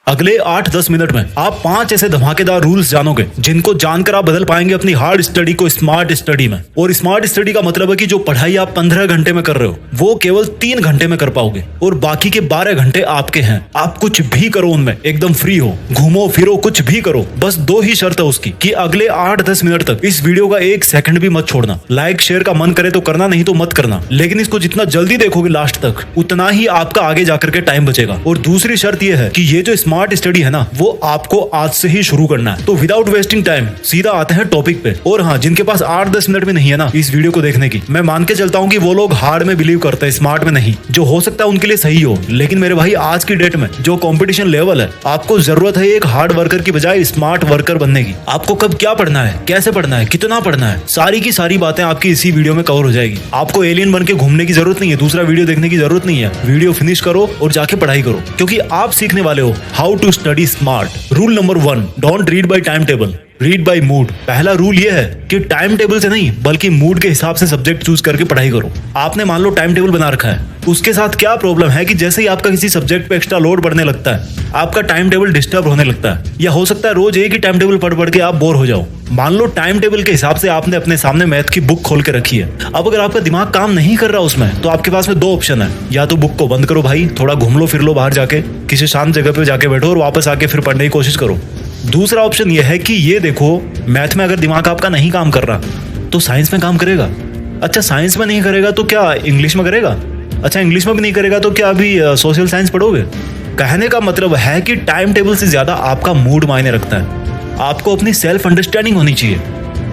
अगले 8-10 मिनट में आप 5 ऐसे धमाकेदार रूल्स जानोगे जिनको जानकर आप बदल पाएंगे अपनी हार्ड स्टडी को स्मार्ट स्टडी में। और स्मार्ट स्टडी का मतलब है कि जो पढ़ाई आप 15 घंटे में कर रहे हो वो केवल 3 घंटे में कर पाओगे और बाकी के 12 घंटे आपके हैं। आप कुछ भी करो उनमें, एकदम फ्री हो, घूमो फिरो, कुछ भी करो। बस 2 ही शर्त है उसकी कि अगले 8-10 मिनट तक इस वीडियो का 1 सेकंड भी मत छोड़ना। लाइक शेयर का मन करे तो करना, नहीं तो मत करना, लेकिन इसको जितना जल्दी देखोगे लास्ट तक उतना ही आपका आगे जाकर के टाइम बचेगा। और दूसरी शर्त यह है कि ये जो स्मार्ट स्टडी है ना वो आपको आज से ही शुरू करना है। तो विदाउट वेस्टिंग टाइम सीधा आते हैं टॉपिक पे। और हाँ, जिनके पास 8-10 मिनट में नहीं है ना इस वीडियो को देखने की, मैं मान के चलता हूँ कि वो लोग हार्ड में बिलीव करते हैं, स्मार्ट में नहीं। जो हो सकता है उनके लिए सही हो, लेकिन मेरे भाई आज की डेट में जो कंपटीशन लेवल है, आपको जरूरत है एक हार्ड वर्कर की बजाय स्मार्ट वर्कर बनने की। आपको कब क्या पढ़ना है, कैसे पढ़ना है, कितना पढ़ना है, सारी की सारी बातें आपकी इसी वीडियो में कवर हो जाएगी। आपको एलियन बन के घूमने की जरूरत नहीं है, दूसरा वीडियो देखने की जरूरत नहीं है। वीडियो फिनिश करो और जाके पढ़ाई करो, क्योंकि आप सीखने वाले हो how to study smart. Rule number 1, don't read by time table, read by mood. पहला रूल ये है कि टाइम टेबल से नहीं बल्कि मूड के हिसाब से सब्जेक्ट चूज करके पढ़ाई करो। आपने मान लो टाइम टेबल बना रखा है, उसके साथ क्या प्रॉब्लम है कि जैसे ही आपका किसी सब्जेक्ट पे एक्स्ट्रा लोड बढ़ने लगता है आपका टाइम टेबल डिस्टर्ब होने लगता है, या हो सकता है रोज एक ही टाइम टेबल पढ़ के आप बोर हो जाओ। मान लो टाइम टेबल के हिसाब से आपने अपने सामने मैथ की बुक खोल के रखी है। अब अगर आपका दिमाग काम नहीं कर रहा उसमें, तो आपके पास में 2 ऑप्शन है। या तो बुक को बंद करो भाई, थोड़ा घूम लो फिर लो बाहर जाके, किसी शांत जगह पे जाके बैठो और वापस आके फिर पढ़ने की कोशिश करो। दूसरा ऑप्शन यह है कि ये देखो, मैथ में अगर दिमाग आपका नहीं काम कर रहा तो साइंस में काम करेगा। अच्छा, साइंस में नहीं करेगा तो क्या इंग्लिश में करेगा? अच्छा, इंग्लिश में भी नहीं करेगा तो क्या अभी सोशल साइंस पढ़ोगे? कहने का मतलब है कि टाइम टेबल से ज्यादा आपका मूड मायने रखता है। आपको अपनी सेल्फ अंडरस्टैंडिंग होनी चाहिए,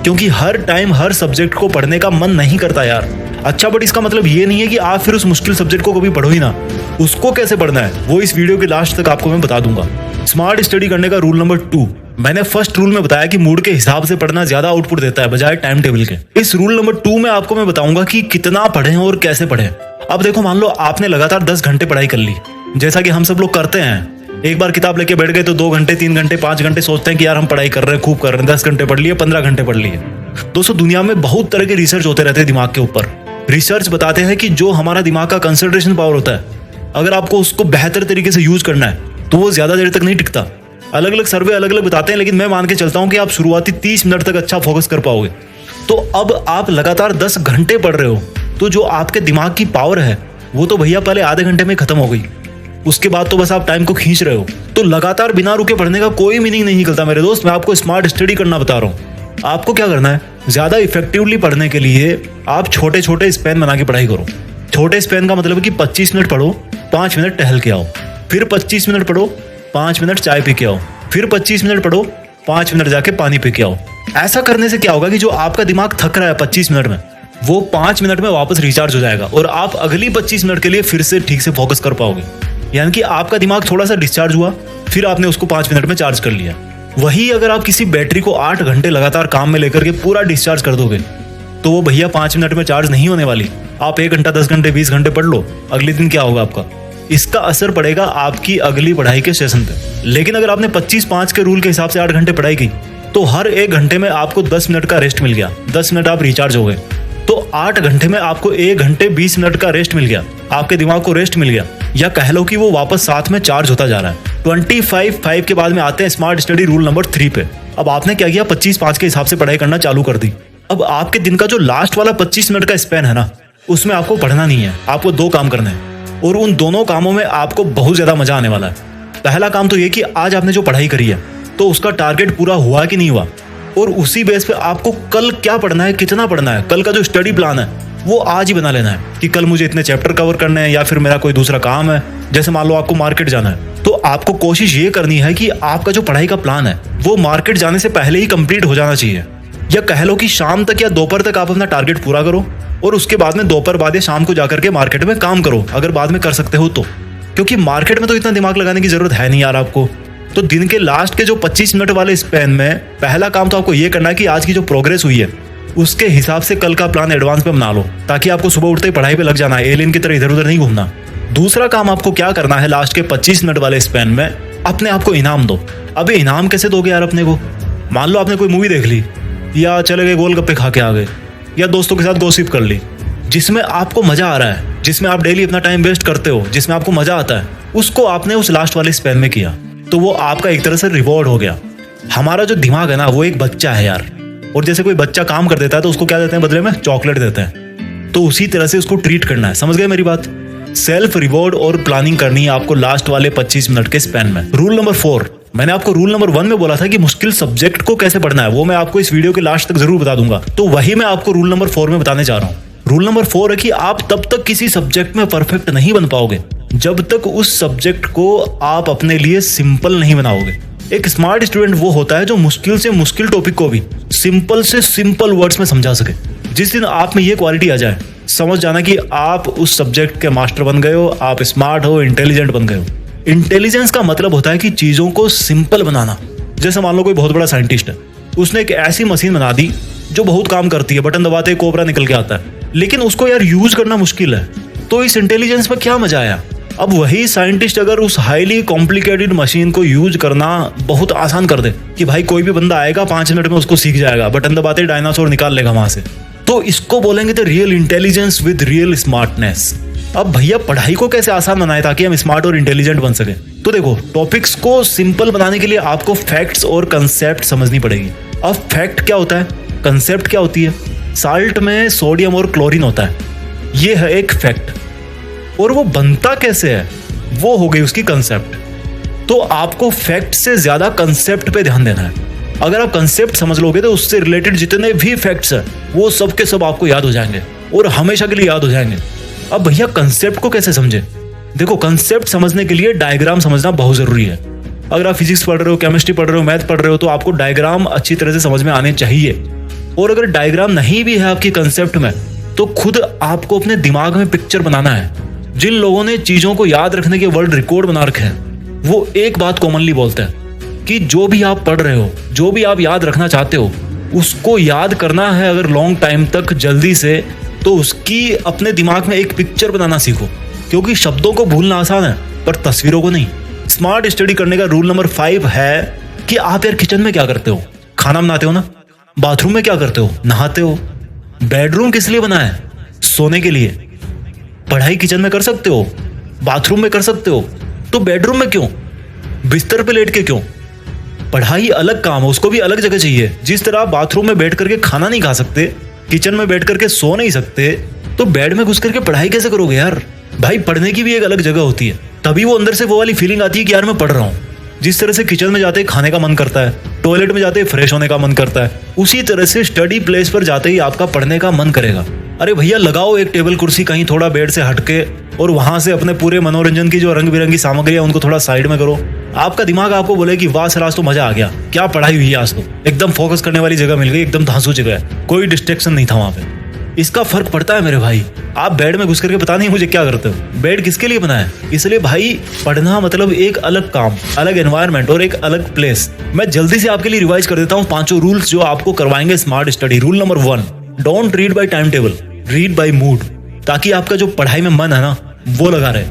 क्योंकि हर टाइम हर सब्जेक्ट को पढ़ने का मन नहीं करता यार। अच्छा, बट इसका मतलब ये नहीं है कि आप फिर उस मुश्किल सब्जेक्ट को कभी पढ़ो ही ना। उसको कैसे पढ़ना है वो इस वीडियो के लास्ट तक आपको मैं बता दूंगा। स्मार्ट स्टडी करने का रूल नंबर 2, मैंने फर्स्ट रूल में बताया कि मूड के हिसाब से पढ़ना ज्यादा आउटपुट देता है बजाय टाइम टेबल के। इस रूल नंबर 2 में आपको मैं बताऊंगा कि कितना पढ़ें और कैसे पढ़ें। अब देखो, मान लो आपने लगातार 10 घंटे पढ़ाई कर ली, जैसा कि हम सब लोग करते हैं। एक बार किताब लेके बैठ गए तो 2 घंटे, 3 घंटे, 5 घंटे सोचते हैं कि यार हम पढ़ाई कर रहे हैं, खूब कर रहे हैं, 10 घंटे पढ़ लिए, 15 घंटे पढ़ लिए। दोस्तों, दुनिया में बहुत तरह के रिसर्च होते रहते हैं दिमाग के ऊपर। रिसर्च बताते हैं कि जो हमारा दिमाग का कंसंट्रेशन पावर होता है, अगर आपको उसको बेहतर तरीके से यूज करना है तो वो ज्यादा देर तक नहीं टिकता। अलग अलग सर्वे अलग अलग बताते हैं, लेकिन मैं मान के चलता हूं कि आप शुरुआती 30 मिनट तक अच्छा फोकस कर पाओगे। तो अब आप लगातार 10 घंटे पढ़ रहे हो, तो जो आपके दिमाग की पावर है वो तो भैया पहले आधे घंटे में खत्म हो गई। उसके बाद तो बस आप टाइम को खींच रहे हो। तो लगातार बिना रुके पढ़ने का कोई मीनिंग नहीं निकलता मेरे दोस्त। मैं आपको स्मार्ट स्टडी करना बता रहा हूँ। आपको क्या करना है, ज्यादा इफेक्टिवली पढ़ने के लिए आप छोटे छोटे स्पैन बना के पढ़ाई करो। छोटे स्पैन का मतलब है कि 25 मिनट पढ़ो, 5 मिनट टहल के आओ, फिर 25 मिनट पढ़ो, 5 मिनट चाय पी के आओ, फिर 25 मिनट पढ़ो, 5 मिनट जाके पानी पी के आओ। ऐसा करने से क्या होगा कि जो आपका दिमाग थक रहा है 25 मिनट में, वो 5 मिनट में वापस रिचार्ज हो जाएगा और आप अगली 25 मिनट के लिए फिर से ठीक से फोकस कर पाओगे। यानी कि आपका दिमाग थोड़ा सा डिस्चार्ज हुआ, फिर आपने उसको 5 मिनट में चार्ज कर लिया। वही अगर आप किसी बैटरी को 8 घंटे लगातार काम में लेकर के पूरा डिस्चार्ज कर दोगे तो वो भैया 5 मिनट में चार्ज नहीं होने वाली। आप 1 घंटा, 10 घंटे, 20 घंटे पढ़ लो, अगले दिन क्या होगा आपका? इसका असर पड़ेगा आपकी अगली पढ़ाई के सेशन पे। लेकिन अगर आपने 25-5 के रूल के हिसाब से 8 घंटे पढ़ाई की तो हर 1 घंटे में आपको 10 मिनट का रेस्ट मिल गया, 10 मिनट आप रिचार्ज हो गए। तो 8 घंटे में आपको 1 घंटे 20 मिनट का रेस्ट मिल गया, आपके दिमाग को रेस्ट मिल गया, या कह लो कि वो वापस साथ में चार्ज होता जा रहा है। 25-5 के बाद में आते हैं स्मार्ट स्टडी रूल नंबर 3 पे। अब आपने क्या किया, 25-5 के हिसाब से पढ़ाई करना चालू कर दी। अब आपके दिन का जो लास्ट वाला 25 मिनट का स्पैन है ना, उसमें आपको पढ़ना नहीं है, आपको 2 काम करने हैं और उन दोनों कामों में आपको बहुत ज्यादा मजा आने वाला है। पहला काम तो ये कि आज आपने जो पढ़ाई करी है तो उसका टारगेट पूरा हुआ कि नहीं हुआ, और उसी बेस पे आपको कल क्या पढ़ना है, कितना पढ़ना है, कल का जो स्टडी प्लान है वो आज ही बना लेना है कि कल मुझे इतने चैप्टर कवर करने हैं, या फिर मेरा कोई दूसरा काम है। जैसे मान लो आपको मार्केट जाना है, तो आपको कोशिश ये करनी है कि आपका जो पढ़ाई का प्लान है वो मार्केट जाने से पहले ही कंप्लीट हो जाना चाहिए। या कह लो कि शाम तक या दोपहर तक आप अपना टारगेट पूरा करो और उसके बाद में दोपहर बाद या शाम को जाकर के मार्केट में काम करो, अगर बाद में कर सकते हो तो। क्योंकि मार्केट में तो इतना दिमाग लगाने की जरूरत है नहीं यार आपको। तो दिन के लास्ट के जो 25 मिनट वाले स्पैन में पहला काम तो आपको ये करना है कि आज की जो प्रोग्रेस हुई है उसके हिसाब से कल का प्लान एडवांस में बना लो, ताकि आपको सुबह उठते ही पढ़ाई पे लग जाना है, एलियन की तरह इधर उधर नहीं घूमना। दूसरा काम आपको क्या करना है, लास्ट के 25 मिनट वाले स्पैन में अपने आप को इनाम दो। अबे इनाम कैसे दोगे यार अपने को? मान लो आपने कोई मूवी देख ली, या चले गए गोलगप्पे खा के आ गए, या दोस्तों के साथ गॉसिप कर ली, जिसमें आपको मजा आ रहा है, जिसमें आप डेली अपना टाइम वेस्ट करते हो, जिसमें आपको मजा आता है, उसको आपने उस लास्ट वाले स्पैन में किया। तो वो आपका एक तरह से रिवॉर्ड हो गया। हमारा जो दिमाग है ना वो एक बच्चा है यार, और जैसे कोई बच्चा काम कर देता है तो उसको क्या देते हैं बदले में? चॉकलेट देते हैं। तो उसी तरह से उसको ट्रीट करना है। समझ गए मेरी बात? सेल्फ रिवॉर्ड और प्लानिंग करनी है आपको लास्ट वाले 25 मिनट के स्पैन में। रूल नंबर 4, मैंने आपको रूल नंबर 1 में बोला था कि मुश्किल सब्जेक्ट को कैसे पढ़ना है, वो मैं आपको इस वीडियो के लास्ट तक जरूर बता दूंगा। तो वही मैं आपको रूल नंबर 4 में बताने जा रहा हूँ। रूल नंबर 4 है कि आप तब तक किसी सब्जेक्ट में परफेक्ट नहीं बन पाओगे जब तक उस सब्जेक्ट को आप अपने लिए सिंपल नहीं बनाओगे। एक स्मार्ट स्टूडेंट वो होता है जो मुश्किल से मुश्किल टॉपिक को भी सिंपल से सिंपल वर्ड्स में समझा सके। जिस दिन आप में ये क्वालिटी आ जाए, समझ जाना कि आप उस सब्जेक्ट के मास्टर बन गए हो, आप स्मार्ट हो, इंटेलिजेंट बन गए हो। इंटेलिजेंस का मतलब होता है कि चीजों को सिंपल बनाना। जैसे मान लो कोई बहुत बड़ा साइंटिस्ट है, उसने एक ऐसी मशीन बना दी जो बहुत काम करती है, बटन दबाते ही कोबरा निकल के आता है, लेकिन उसको यार यूज करना मुश्किल है। तो इस इंटेलिजेंस में क्या मजा आया? अब वही साइंटिस्ट अगर उस हाईली कॉम्प्लिकेटेड मशीन को यूज करना बहुत आसान कर दे कि भाई कोई भी बंदा आएगा 5 मिनट में उसको सीख जाएगा, बटन दबाते डायनासोर निकाल लेगा वहां से, तो इसको बोलेंगे the real intelligence with real smartness. अब भैया पढ़ाई को कैसे आसान बनाए ताकि हम स्मार्ट और इंटेलिजेंट बन सके? तो देखो, टॉपिक्स को सिंपल बनाने के लिए आपको फैक्ट्स और कंसेप्ट समझनी पड़ेगी। अब फैक्ट क्या होता है, कंसेप्ट क्या होती है? साल्ट में सोडियम और क्लोरीन होता है, ये है एक फैक्ट। और वो बनता कैसे है, वो हो गई उसकी कंसेप्ट। तो आपको फैक्ट से ज्यादा कंसेप्ट पे ध्यान देना है। अगर आप कंसेप्ट समझ लोगे तो उससे रिलेटेड जितने भी फैक्ट्स हैं वो सब के सब आपको याद हो जाएंगे और हमेशा के लिए याद हो जाएंगे। अब भैया कंसेप्ट को कैसे समझे? देखो, कंसेप्ट समझने के लिए डायग्राम समझना बहुत जरूरी है। अगर आप फिजिक्स पढ़ रहे हो, केमिस्ट्री पढ़ रहे हो, मैथ पढ़ रहे हो, तो आपको डायग्राम अच्छी तरह से समझ में आने चाहिए। और अगर डायग्राम नहीं भी है आपकी कंसेप्ट में, तो खुद आपको अपने दिमाग में पिक्चर बनाना है। जिन लोगों ने चीजों को याद रखने के वर्ल्ड रिकॉर्ड बना रखे हैं, वो एक बात कॉमनली बोलते हैं कि जो भी आप पढ़ रहे हो, जो भी आप याद रखना चाहते हो, उसको याद करना है अगर लॉन्ग टाइम तक जल्दी से, तो उसकी अपने दिमाग में एक पिक्चर बनाना सीखो। क्योंकि शब्दों को भूलना आसान है पर तस्वीरों को नहीं। स्मार्ट स्टडी करने का रूल नंबर 5 है कि आप यार किचन में क्या करते हो? खाना बनाते हो ना? बाथरूम में क्या करते हो? नहाते हो? बेडरूम किस लिए बना है? सोने के लिए। पढ़ाई किचन में कर सकते हो, बाथरूम में कर सकते हो, तो बेडरूम में क्यों? बिस्तर पे लेट के क्यों? पढ़ाई अलग काम है, उसको भी अलग जगह चाहिए। जिस तरह आप बाथरूम में बैठ करके खाना नहीं खा सकते, किचन में बैठ करके सो नहीं सकते, तो बेड में घुस करके पढ़ाई कैसे करोगे यार? भाई पढ़ने की भी एक अलग जगह होती है, तभी वो अंदर से वो वाली फीलिंग आती है कि यार मैं पढ़ रहा हूँ। जिस तरह से किचन में जाते ही खाने का मन करता है, टॉयलेट में जाते ही फ्रेश होने का मन करता है, उसी तरह से स्टडी प्लेस पर जाते ही आपका पढ़ने का मन करेगा। अरे भैया लगाओ एक टेबल कुर्सी कहीं थोड़ा बेड से हटके, और वहां से अपने पूरे मनोरंजन की जो रंग बिरंगी सामग्री है उनको थोड़ा साइड में करो। आपका दिमाग आपको बोले कि वाह सर आज तो मजा आ गया, क्या पढ़ाई हुई है आज तो, एकदम फोकस करने वाली जगह मिल गई, एकदम धांसू जगह है, कोई डिस्ट्रैक्शन नहीं था वहां पे। इसका फर्क पड़ता है मेरे भाई। आप बेड में घुस करके पता नहीं मुझे क्या करते हो। बेड किसके लिए बना है? इसलिए भाई पढ़ना मतलब एक अलग काम, अलग एनवायरनमेंट और एक अलग प्लेस। मैं जल्दी से आपके लिए रिवाइज कर देता हूँ 5 रूल्स जो आपको करवाएंगे smart study. Rule number 1, don't read by time table, read by mood, ताकि आपका जो पढ़ाई में मन है ना वो लगा रहे।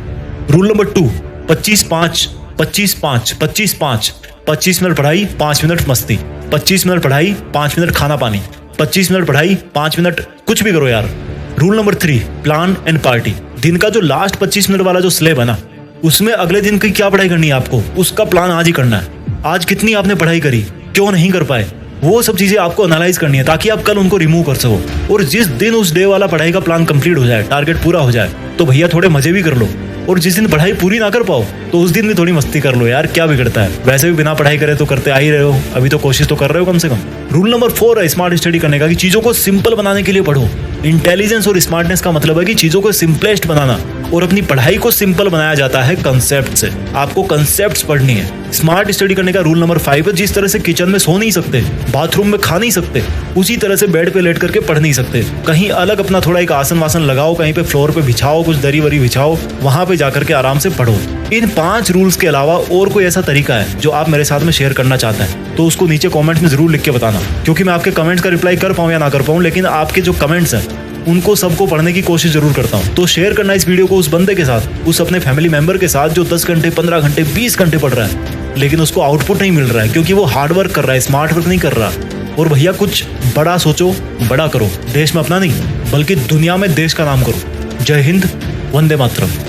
रूल नंबर 2, 25-5, 25-5, 25-5, 25 मिनट पढ़ाई, 5 मिनट मस्ती, 25 मिनट पढ़ाई, 5 मिनट खाना पानी, 25 मिनट पढ़ाई, 5 मिनट कुछ भी करो यार। Rule number 3, plan and party. दिन का जो लास्ट 25 मिनट वाला जो स्लेब है ना, उसमें अगले दिन की क्या पढ़ाई करनी है आपको, उसका प्लान आज ही करना है। आज कितनी आपने पढ़ाई करी, क्यों नहीं कर पाए, वो सब चीजें आपको एनालाइज करनी है ताकि आप कल उनको रिमूव कर सको। और जिस दिन उस डे वाला पढ़ाई का प्लान कंप्लीट हो जाए, टारगेट पूरा हो जाए, तो भैया थोड़े मजे भी कर लो। और जिस दिन पढ़ाई पूरी ना कर पाओ तो उस दिन भी थोड़ी मस्ती कर लो यार, क्या बिगड़ता है? वैसे भी बिना पढ़ाई करे तो करते आ ही रहे हो, अभी तो कोशिश तो कर रहे हो कम से कम। रूल नंबर 4 है स्मार्ट स्टडी करने का कि चीजों को सिंपल बनाने के लिए पढ़ो। इंटेलिजेंस और स्मार्टनेस का मतलब है कि चीजों को सिंपलेस्ट बनाना, और अपनी पढ़ाई को सिंपल बनाया जाता है कंसेप्ट से। आपको कंसेप्ट्स पढ़नी है। स्मार्ट स्टडी करने का रूल नंबर 5 है जिस तरह से किचन में सो नहीं सकते, बाथरूम में खा नहीं सकते, उसी तरह से बेड पे लेट करके पढ़ नहीं सकते। कहीं अलग अपना थोड़ा एक आसन वासन लगाओ, कहीं पे फ्लोर पे बिछाओ, कुछ दरी वरी बिछाओ, वहां पे जाकर के आराम से पढ़ो। इन 5 रूल्स के अलावा और कोई ऐसा तरीका है जो आप मेरे साथ में शेयर करना चाहते हैं तो उसको नीचे कमेंट्स में जरूर लिख के बताना, क्योंकि मैं आपके कमेंट्स का रिप्लाई कर पाऊं या ना कर पाऊं, लेकिन आपके जो कमेंट्स हैं उनको सबको पढ़ने की कोशिश जरूर करता हूं। तो शेयर करना इस वीडियो को उस बंदे के साथ, उस अपने फैमिली मेंबर के साथ जो 10 घंटे, 15 घंटे, 20 घंटे पढ़ रहा है, लेकिन उसको आउटपुट नहीं मिल रहा है क्योंकि वो हार्ड वर्क कर रहा है, स्मार्ट वर्क नहीं कर रहा। और भैया कुछ बड़ा सोचो, बड़ा करो। देश में अपना नहीं बल्कि दुनिया में देश का नाम करो। जय हिंद, वंदे मातरम।